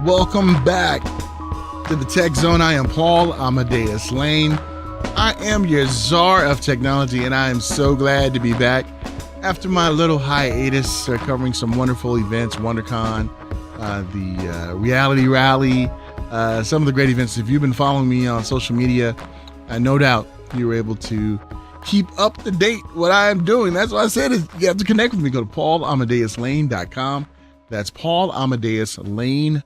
Welcome back to the Tech Zone. I am Paul Amadeus Lane. I am your czar of technology, and I am so glad to be back after my little hiatus covering some wonderful events, WonderCon, the Reality Rally, some of the great events. If you've been following me on social media, no doubt you were able to keep up to date what I am doing. That's why I said is you have to connect with me. Go to paulamadeuslane.com. That's paulamadeuslane.com.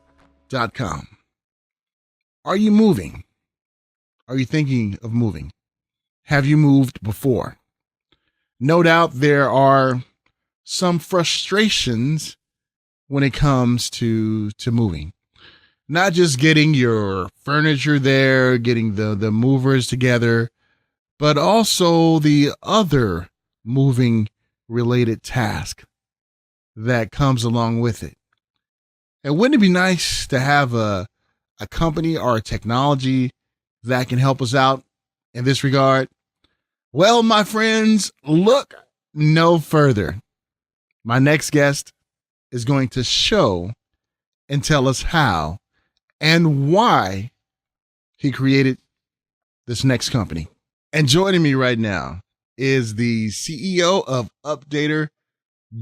Are you moving? Are you thinking of moving? Have you moved before? No doubt there are some frustrations when it comes to moving. Not just getting your furniture there, getting the movers together, but also the other moving related task that comes along with it. And wouldn't it be nice to have a company or a technology that can help us out in this regard? Well, my friends, look no further. My next guest is going to show and tell us how and why he created this next company. And joining me right now is the CEO of Updater,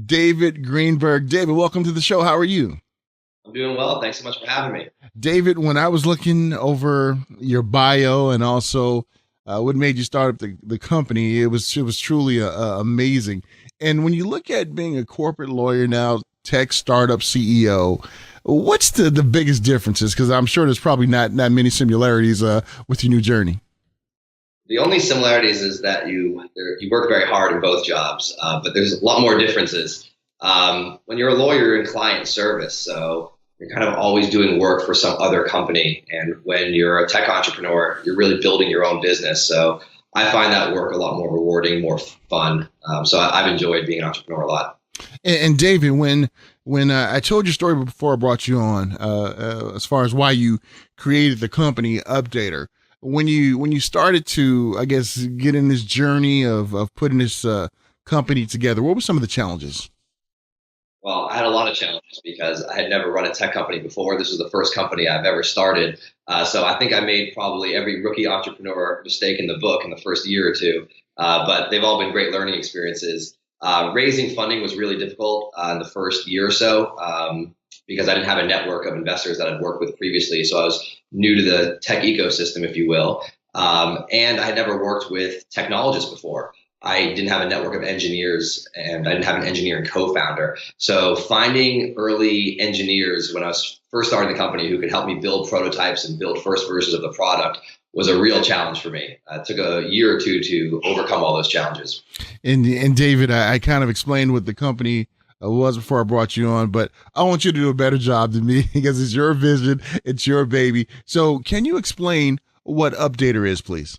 David Greenberg. David, welcome to the show. How are you? I'm doing well. Thanks so much for having me. David, when I was looking over your bio and also what made you start up the company, it was truly amazing. And when you look at being a corporate lawyer now, tech startup CEO, what's the biggest differences? Because I'm sure there's probably not many similarities with your new journey. The only similarities is that you work very hard in both jobs, but there's a lot more differences. When you're a lawyer, you're in client service, so you're kind of always doing work for some other company. And when you're a tech entrepreneur, you're really building your own business. So I find that work a lot more rewarding, more fun. So I've enjoyed being an entrepreneur a lot. And David, when I told your story before I brought you on, as far as why you created the company Updater, when you started to, I guess, get in this journey of putting this company together, what were some of the challenges? Well, I had a lot of challenges because I had never run a tech company before. This was the first company I've ever started. So I think I made probably every rookie entrepreneur mistake in the book in the first year or two. But they've all been great learning experiences. Raising funding was really difficult in the first year or so because I didn't have a network of investors that I'd worked with previously. So I was new to the tech ecosystem, if you will. And I had never worked with technologists before. I didn't have a network of engineers and I didn't have an engineering co-founder. So finding early engineers when I was first starting the company who could help me build prototypes and build first versions of the product was a real challenge for me. It took a year or two to overcome all those challenges. And David, I kind of explained what the company was before I brought you on, but I want you to do a better job than me because it's your vision, it's your baby. So can you explain what Updater is, please?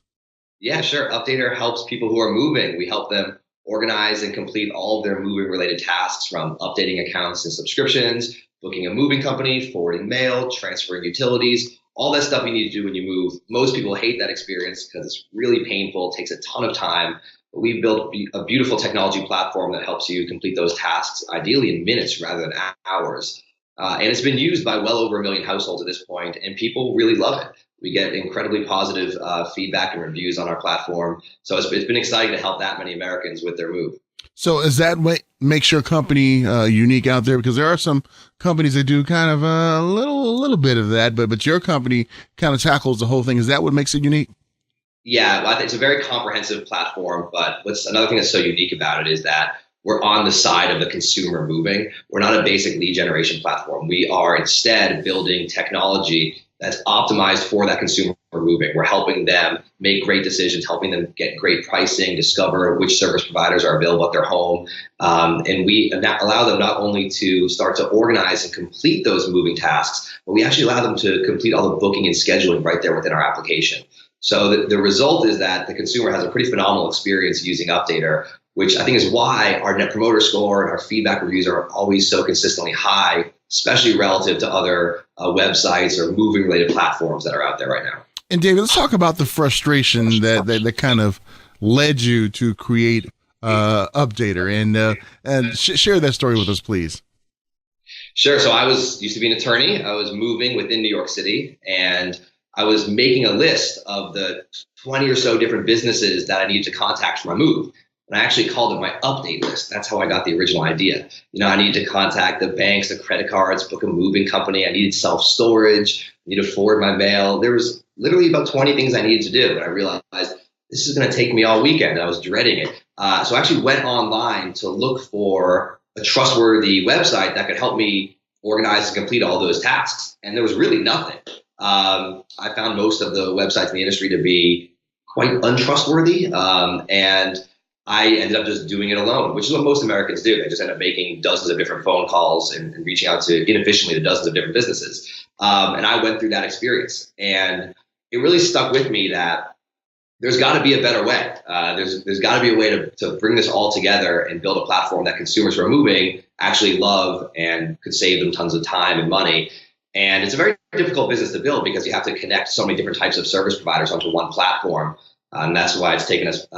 Yeah, sure. Updater helps people who are moving. We help them organize and complete all of their moving related tasks, from updating accounts and subscriptions, booking a moving company, forwarding mail, transferring utilities, all that stuff you need to do when you move. Most people hate that experience because it's really painful, takes a ton of time. But we've built a beautiful technology platform that helps you complete those tasks, ideally in minutes rather than hours. And it's been used by well over 1 million households at this point, and people really love it. We get incredibly positive feedback and reviews on our platform. So it's been exciting to help that many Americans with their move. So is that what makes your company unique out there? Because there are some companies that do kind of a little bit of that, but your company kind of tackles the whole thing. Is that what makes it unique? Yeah, well, I think it's a very comprehensive platform. But what's another thing that's so unique about it is that we're on the side of the consumer moving. We're not a basic lead generation platform. We are instead building technology that's optimized for that consumer moving. We're helping them make great decisions, helping them get great pricing, discover which service providers are available at their home. And we allow them not only to start to organize and complete those moving tasks, but we actually allow them to complete all the booking and scheduling right there within our application. So the result is that the consumer has a pretty phenomenal experience using Updater, which I think is why our Net Promoter Score and our feedback reviews are always so consistently high, especially relative to other websites or moving related platforms that are out there right now. And David, let's talk about the frustration that kind of led you to create Updater, and share that story with us, please. Sure. So I was used to be an attorney. I was moving within New York City, and I was making a list of the 20 or so different businesses that I needed to contact for my move. And I actually called it my update list. That's how I got the original idea. I needed to contact the banks, the credit cards, book a moving company. I needed self-storage, I needed to forward my mail. There was literally about 20 things I needed to do. And I realized this is going to take me all weekend. I was dreading it. So I actually went online to look for a trustworthy website that could help me organize and complete all those tasks. And there was really nothing. I found most of the websites in the industry to be quite untrustworthy. And I ended up just doing it alone, which is what most Americans do. They just end up making dozens of different phone calls and reaching out to inefficiently to dozens of different businesses. And I went through that experience, and it really stuck with me that there's got to be a better way. There's got to be a way to bring this all together and build a platform that consumers who are moving actually love and could save them tons of time and money. And it's a very difficult business to build because you have to connect so many different types of service providers onto one platform. And that's why it's taken us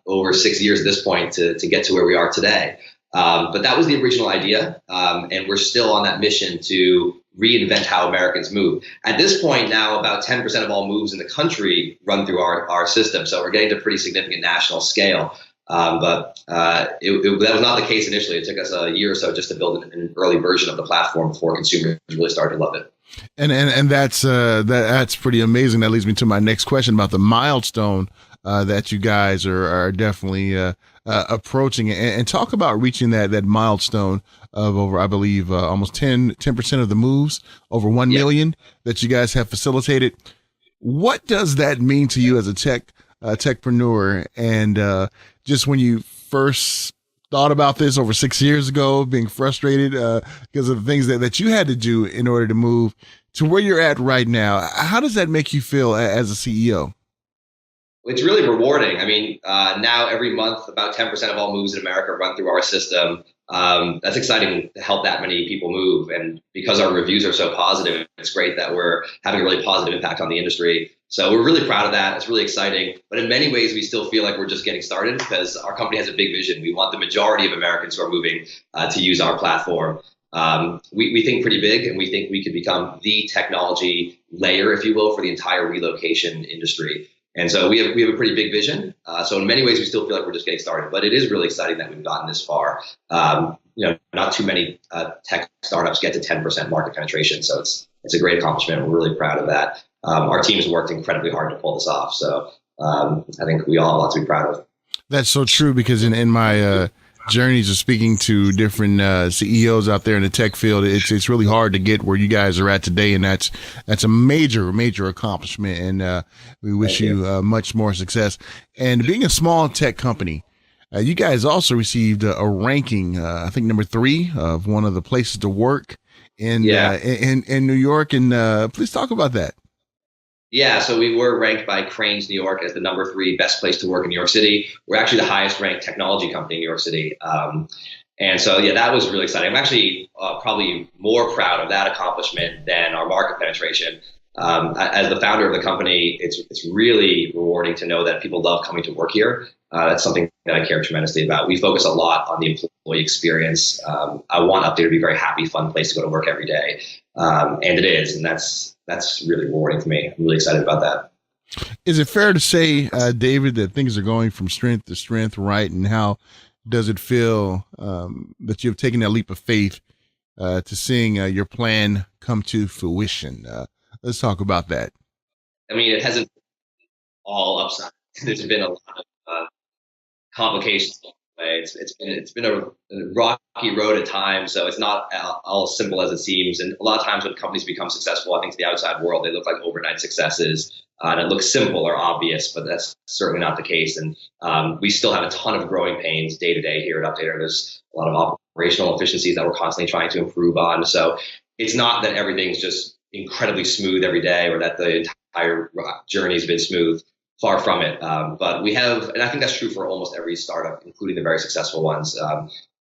over 6 years at this point to get to where we are today. But that was the original idea. And we're still on that mission to reinvent how Americans move. At this point now, about 10% of all moves in the country run through our system. So we're getting to a pretty significant national scale. But that was not the case initially. It took us a year or so just to build an early version of the platform before consumers really started to love it. And that's pretty amazing. That leads me to my next question about the milestone that you guys are definitely approaching, and talk about reaching that milestone of over, I believe, almost 10% of the moves, over 1 million that you guys have facilitated. What does that mean to you as a techpreneur? And just when you first thought about this over 6 years ago, being frustrated because of the things that you had to do in order to move to where you're at right now, how does that make you feel as a CEO? It's really rewarding. I mean, now every month, about 10% of all moves in America run through our system. That's exciting to help that many people move. And because our reviews are so positive, it's great that we're having a really positive impact on the industry. So we're really proud of that. It's really exciting. But in many ways, we still feel like we're just getting started because our company has a big vision. We want the majority of Americans who are moving to use our platform. We think pretty big, and we think we could become the technology layer, if you will, for the entire relocation industry. And so we have a pretty big vision. So in many ways, we still feel like we're just getting started. But it is really exciting that we've gotten this far. Not too many tech startups get to 10% market penetration. So it's a great accomplishment. We're really proud of that. Our team has worked incredibly hard to pull this off. So I think we all have a lot to be proud of. That's so true, because in my journeys of speaking to different CEOs out there in the tech field, it's really hard to get where you guys are at today, and that's a major accomplishment. And we wish you much more success. And being a small tech company, you guys also received a ranking, I think number 3 of one of the places to work in New York. And please talk about that. Yeah, so we were ranked by Crain's New York as the number 3 best place to work in New York City. We're actually the highest ranked technology company in New York City. And so, that was really exciting. I'm actually probably more proud of that accomplishment than our market penetration. As the founder of the company, it's really rewarding to know that people love coming to work here. That's something that I care tremendously about. We focus a lot on the employee experience. I want Update to be a very happy, fun place to go to work every day. And it is, and that's really rewarding for me. I'm really excited about that. Is it fair to say, David, that things are going from strength to strength, right? And how does it feel that you've taken that leap of faith to seeing your plan come to fruition? Let's talk about that. I mean, it hasn't all upside. There's been a lot of complications along the way. It's been a rocky road at times, so it's not all as simple as it seems. And a lot of times when companies become successful, I think to the outside world, they look like overnight successes. And it looks simple or obvious, but that's certainly not the case. And we still have a ton of growing pains day to day here at Updater. There's a lot of operational efficiencies that we're constantly trying to improve on. So it's not that everything's just incredibly smooth every day or that the entire journey has been smooth. Far from it. But we have, and I think that's true for almost every startup, including the very successful ones.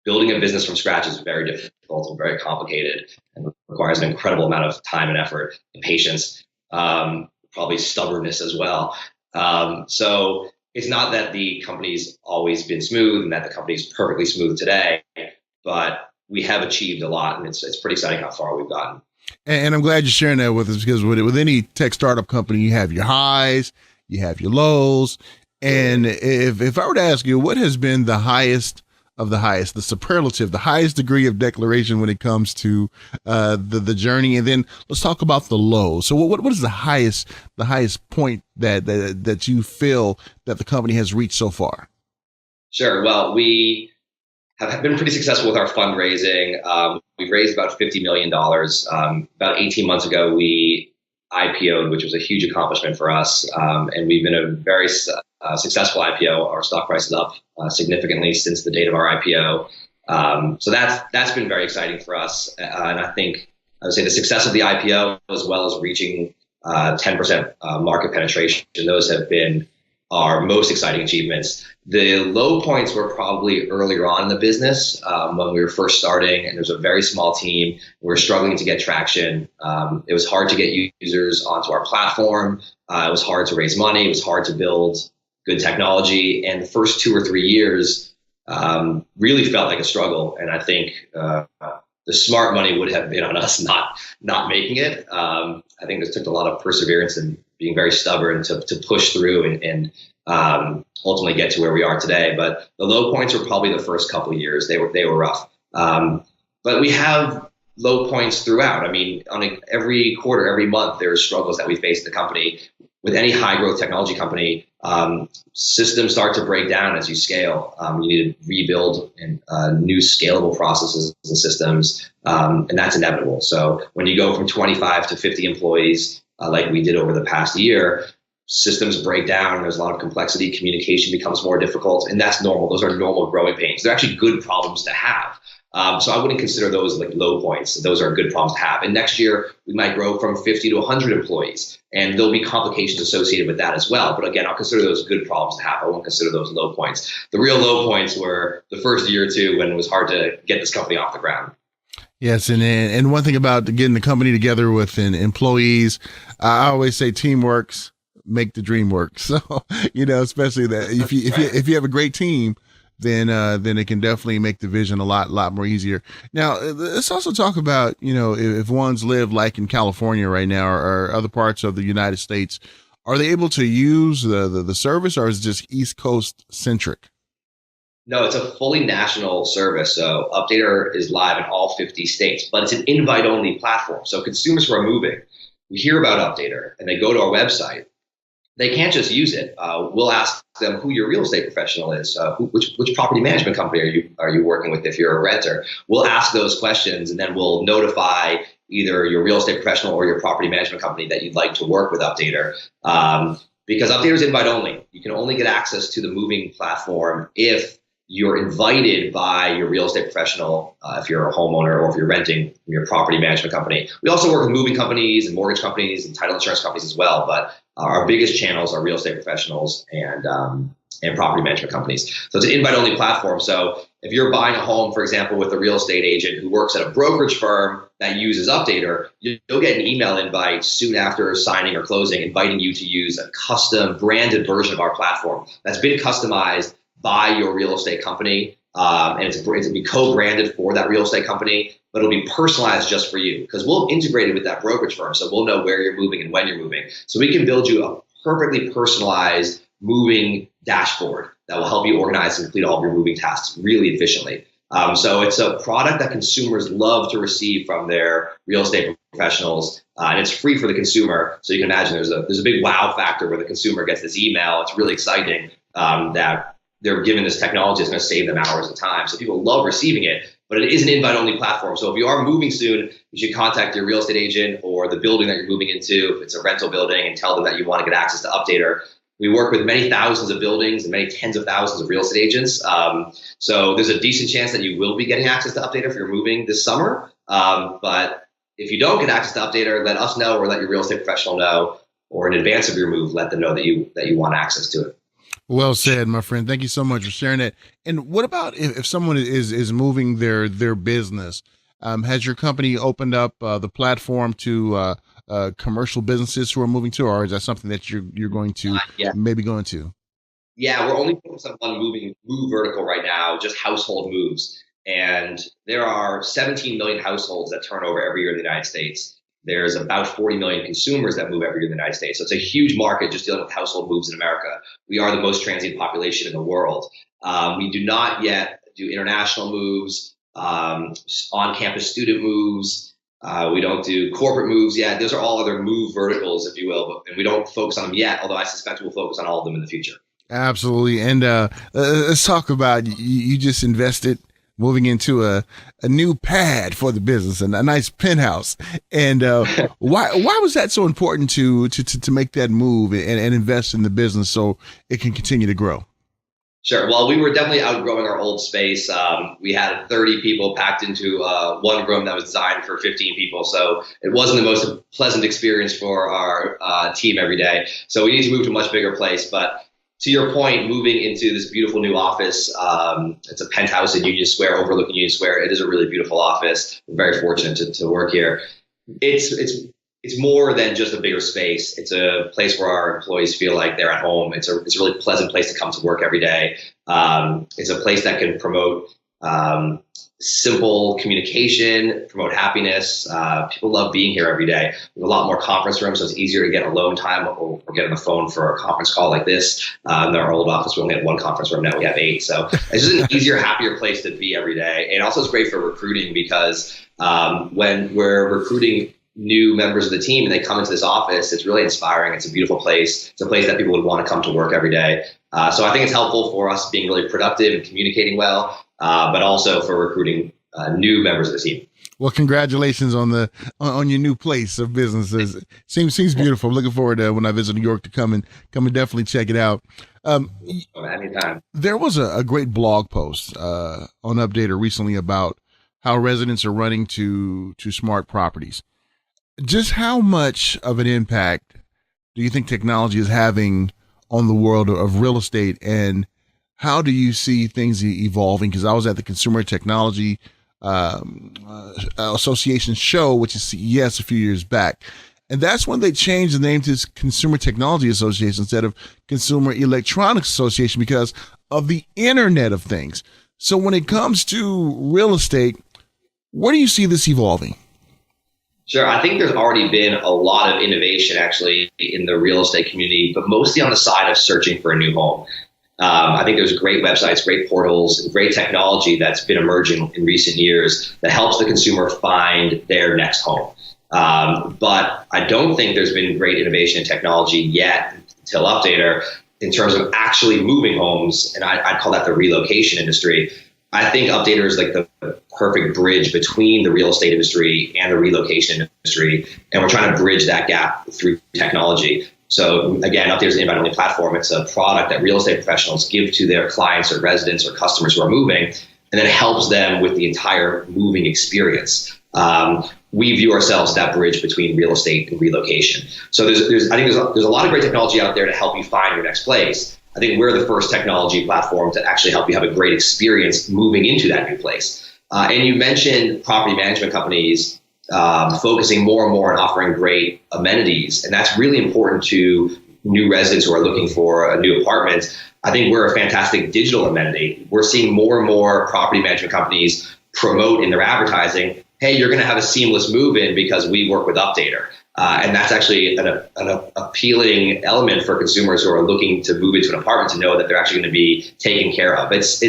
Building a business from scratch is very difficult and very complicated and requires an incredible amount of time and effort and patience, probably stubbornness as well. So it's not that the company's always been smooth and that the company's perfectly smooth today, but we have achieved a lot, and it's pretty exciting how far we've gotten. And I'm glad you're sharing that with us because with any tech startup company, you have your highs, you have your lows. And if I were to ask you, what has been the highest of the highest, the superlative, the highest degree of declaration when it comes to the journey, and then let's talk about the lows. So what is the highest point that you feel that the company has reached so far? Sure. Well, we have been pretty successful with our fundraising. We've raised about $50 million. About 18 months ago, we IPO'd, which was a huge accomplishment for us. And we've been a very successful IPO. Our stock price is up significantly since the date of our IPO. So that's been very exciting for us. And I think I would say the success of the IPO, as well as reaching 10% market penetration, those have been our most exciting achievements. The low points were probably earlier on in the business when we were first starting, and there was a very small team. We were struggling to get traction. It was hard to get users onto our platform. It was hard to raise money. It was hard to build good technology. And the first 2 or 3 years really felt like a struggle. And I think the smart money would have been on us not making it. I think this took a lot of perseverance and being very stubborn to push through and ultimately get to where we are today. But the low points were probably the first couple of years. They were rough. But we have low points throughout. I mean, every quarter, every month, there are struggles that we face in the company. With any high growth technology company, systems start to break down as you scale. You need to rebuild new scalable processes and systems, and that's inevitable. So when you go from 25 to 50 employees, like we did over the past year, systems break down. There's a lot of complexity. Communication becomes more difficult, and that's normal. Those are normal growing pains. They're actually good problems to have. So I wouldn't consider those like low points. Those are good problems to have. And next year, we might grow from 50 to 100 employees, and there'll be complications associated with that as well. But again, I'll consider those good problems to have. I won't consider those low points. The real low points were the first year or two when it was hard to get this company off the ground. Yes, and one thing about getting the company together with employees, I always say teamworks make the dream work. So especially that if you have a great team, then it can definitely make the vision a lot more easier. Now, let's also talk about if one's live like in California right now or other parts of the United States, are they able to use the service, or is it just East Coast centric? No, it's a fully national service. So Updater is live in all 50 states, but it's an invite-only platform. So consumers who are moving, we hear about Updater and they go to our website. They can't just use it. We'll ask them who your real estate professional is, which property management company are you working with if you're a renter. We'll ask those questions, and then we'll notify either your real estate professional or your property management company that you'd like to work with Updater. Because Updater is invite only. You can only get access to the moving platform if you're invited by your real estate professional, if you're a homeowner or if you're renting from your property management company. We also work with moving companies and mortgage companies and title insurance companies as well, but our biggest channels are real estate professionals and property management companies. So it's an invite-only platform. So if you're buying a home, for example, with a real estate agent who works at a brokerage firm that uses Updater, you'll get an email invite soon after signing or closing, inviting you to use a custom branded version of our platform that's been customized by your real estate company, and it's be co-branded for that real estate company, but it'll be personalized just for you because we'll integrate it with that brokerage firm, so we'll know where you're moving and when you're moving. So we can build you a perfectly personalized moving dashboard that will help you organize and complete all of your moving tasks really efficiently. So it's a product that consumers love to receive from their real estate professionals, and it's free for the consumer. So you can imagine there's a big wow factor where the consumer gets this email. It's really exciting that they're given this technology that's going to save them hours of time. So people love receiving it, but it is an invite-only platform. So if you are moving soon, you should contact your real estate agent or the building that you're moving into, if it's a rental building, and tell them that you want to get access to Updater. We work with many thousands of buildings and many tens of thousands of real estate agents. So there's a decent chance that you will be getting access to Updater if you're moving this summer. But if you don't get access to Updater, let us know or let your real estate professional know, or in advance of your move, let them know that you want access to it. Well said, my friend. Thank you so much for sharing that. And what about if someone is moving their business? Has your company opened up the platform to commercial businesses who are moving to, or is that something that you're going to maybe go into? Yeah, we're only focused on one move vertical right now, just household moves. And there are 17 million households that turn over every year in the United States. There's about 40 million consumers that move every year in the United States. So it's a huge market just dealing with household moves in America. We are the most transient population in the world. We do not yet do international moves, on-campus student moves. We don't do corporate moves yet. Those are all other move verticals, if you will, and we don't focus on them yet, although I suspect we'll focus on all of them in the future. Absolutely. And let's talk about you just invested moving into a new pad for the business and a nice penthouse. And why was that so important to make that move and invest in the business so it can continue to grow? Sure. Well, we were definitely outgrowing our old space. We had 30 people packed into one room that was designed for 15 people. So it wasn't the most pleasant experience for our team every day. So we need to move to a much bigger place. But to your point, moving into this beautiful new office, it's a penthouse in Union Square, overlooking Union Square. It is a really beautiful office. I'm very fortunate to work here. It's more than just a bigger space. It's a place where our employees feel like they're at home. It's a really pleasant place to come to work every day. It's a place that can promote simple communication, promote happiness. People love being here every day. We have a lot more conference rooms, so it's easier to get alone time or get on the phone for a conference call like this. In our old office, we only had one conference room. Now we have 8. So it's just an easier, happier place to be every day. And also it's great for recruiting because when we're recruiting new members of the team and they come into this office, it's really inspiring. It's a beautiful place. It's a place that people would want to come to work every day. So I think it's helpful for us being really productive and communicating well, but also for recruiting new members of the team. Well, congratulations on your new place of businesses. Seems beautiful. I'm looking forward to when I visit New York to come and definitely check it out. Anytime. There was a great blog post on Updater recently about how residents are running to smart properties. Just how much of an impact do you think technology is having on the world of real estate, and how do you see things evolving? Because I was at the Consumer Technology Association show, which is CES, a few years back, and that's when they changed the name to Consumer Technology Association instead of Consumer Electronics Association because of the Internet of Things. So when it comes to real estate, where do you see this evolving? Sure. I think there's already been a lot of innovation actually in the real estate community, but mostly on the side of searching for a new home. I think there's great websites, great portals, great technology that's been emerging in recent years that helps the consumer find their next home. But I don't think there's been great innovation in technology yet until Updater in terms of actually moving homes. And I'd call that the relocation industry. I think Updater is like the perfect bridge between the real estate industry and the relocation industry. And we're trying to bridge that gap through technology. So again, Updater is an invite-only platform. It's a product that real estate professionals give to their clients or residents or customers who are moving, and then it helps them with the entire moving experience. We view ourselves as that bridge between real estate and relocation. So I think there's a lot of great technology out there to help you find your next place. I think we're the first technology platform to actually help you have a great experience moving into that new place. And you mentioned property management companies focusing more and more on offering great amenities. And that's really important to new residents who are looking for a new apartment. I think we're a fantastic digital amenity. We're seeing more and more property management companies promote in their advertising, hey, you're going to have a seamless move-in because we work with Updater. And that's actually an appealing element for consumers who are looking to move into an apartment to know that they're actually going to be taken care of. It's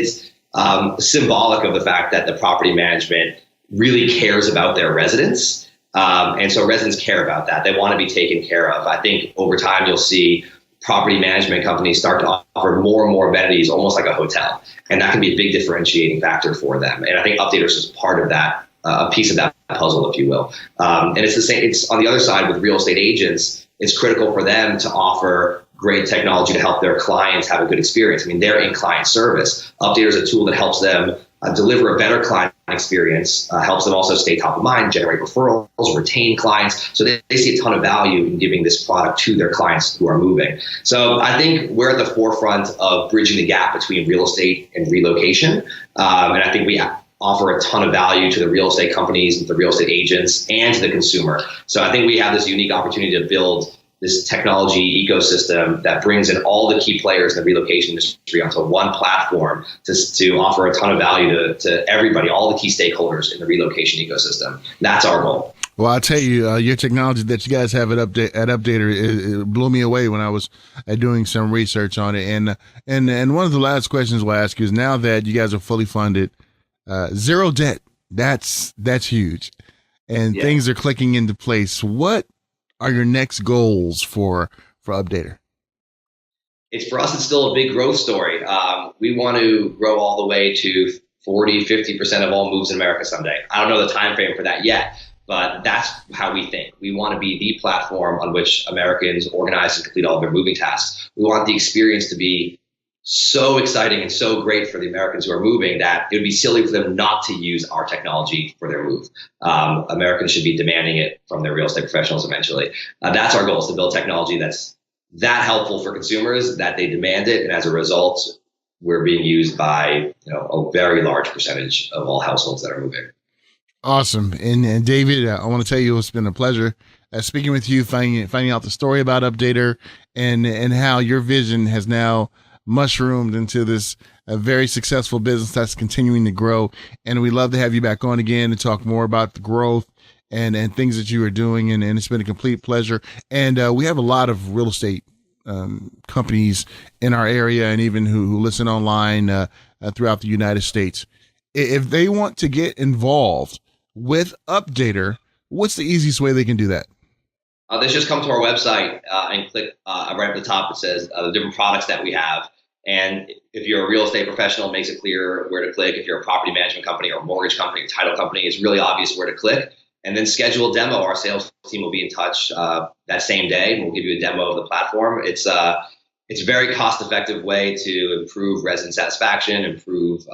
symbolic of the fact that the property management really cares about their residents. And so residents care about that. They want to be taken care of. I think over time, you'll see property management companies start to offer more and more amenities, almost like a hotel. And that can be a big differentiating factor for them. And I think Updater is just part of that, a piece of that puzzle, if you will. And it's the same. It's on the other side with real estate agents. It's critical for them to offer great technology to help their clients have a good experience. I mean, they're in client service. Updater is a tool that helps them deliver a better client experience, helps them also stay top of mind, generate referrals, retain clients. So they see a ton of value in giving this product to their clients who are moving. So I think we're at the forefront of bridging the gap between real estate and relocation. And I think we offer a ton of value to the real estate companies, the real estate agents, and to the consumer. So I think we have this unique opportunity to build this technology ecosystem that brings in all the key players in the relocation industry onto one platform to offer a ton of value to everybody, all the key stakeholders in the relocation ecosystem. That's our goal. Well, I'll tell you, your technology that you guys have at Updater, it blew me away when I was doing some research on it. And one of the last questions we'll ask you is, now that you guys are fully funded, zero debt, that's huge, and things are clicking into place. What are your next goals for Updater? For us, it's still a big growth story. We want to grow all the way to 40-50% of all moves in America someday. I don't know the time frame for that yet, but that's how we think. We want to be the platform on which Americans organize and complete all their moving tasks. We want the experience to be so exciting and so great for the Americans who are moving that it would be silly for them not to use our technology for their move. Americans should be demanding it from their real estate professionals eventually. That's our goal, is to build technology that's that helpful for consumers that they demand it. And as a result, we're being used by a very large percentage of all households that are moving. Awesome. And David, I want to tell you, it's been a pleasure speaking with you, finding out the story about Updater and how your vision has now mushroomed into this very successful business that's continuing to grow. And we'd love to have you back on again to talk more about the growth and things that you are doing. And it's been a complete pleasure. And we have a lot of real estate companies in our area, and even who listen online throughout the United States. If they want to get involved with Updater, what's the easiest way they can do that? They just come to our website and click right at the top. It says the different products that we have. And if you're a real estate professional, it makes it clear where to click. If you're a property management company or a mortgage company or title company, it's really obvious where to click. And then schedule a demo. Our sales team will be in touch that same day, and we'll give you a demo of the platform. It's a very cost-effective way to improve resident satisfaction, improve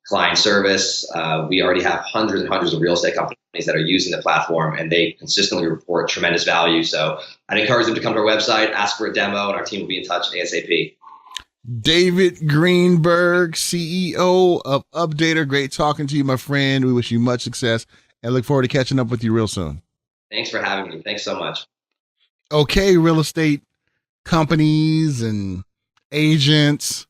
client service. We already have hundreds and hundreds of real estate companies that are using the platform, and they consistently report tremendous value. So I'd encourage them to come to our website, ask for a demo, and our team will be in touch ASAP. David Greenberg, CEO of Updater. Great talking to you, my friend. We wish you much success and look forward to catching up with you real soon. Thanks for having me. Thanks so much. Okay, real estate companies and agents,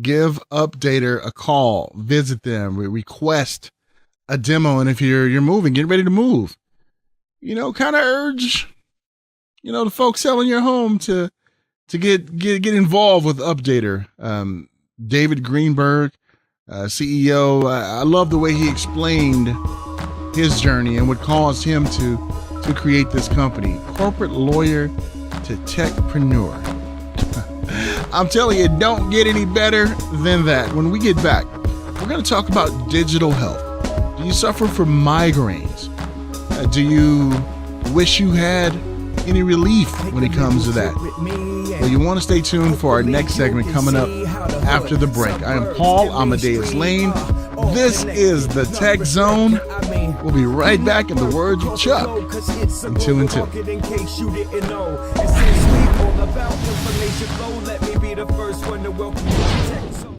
give Updater a call, visit them, request a demo. And if you're moving, get ready to move, kind of urge, the folks selling your home to get involved with Updater. David Greenberg, CEO. I love the way he explained his journey and what caused him to create this company. Corporate lawyer to techpreneur. I'm telling you, it don't get any better than that. When we get back, we're going to talk about digital health. Do you suffer from migraines? Do you wish you had any relief when it comes to that? Well, you want to stay tuned for our next segment coming up after the break. I am Paul Amadeus Lane. This is the Tech Zone. We'll be right back in the words of Chuck. In 2 and 2.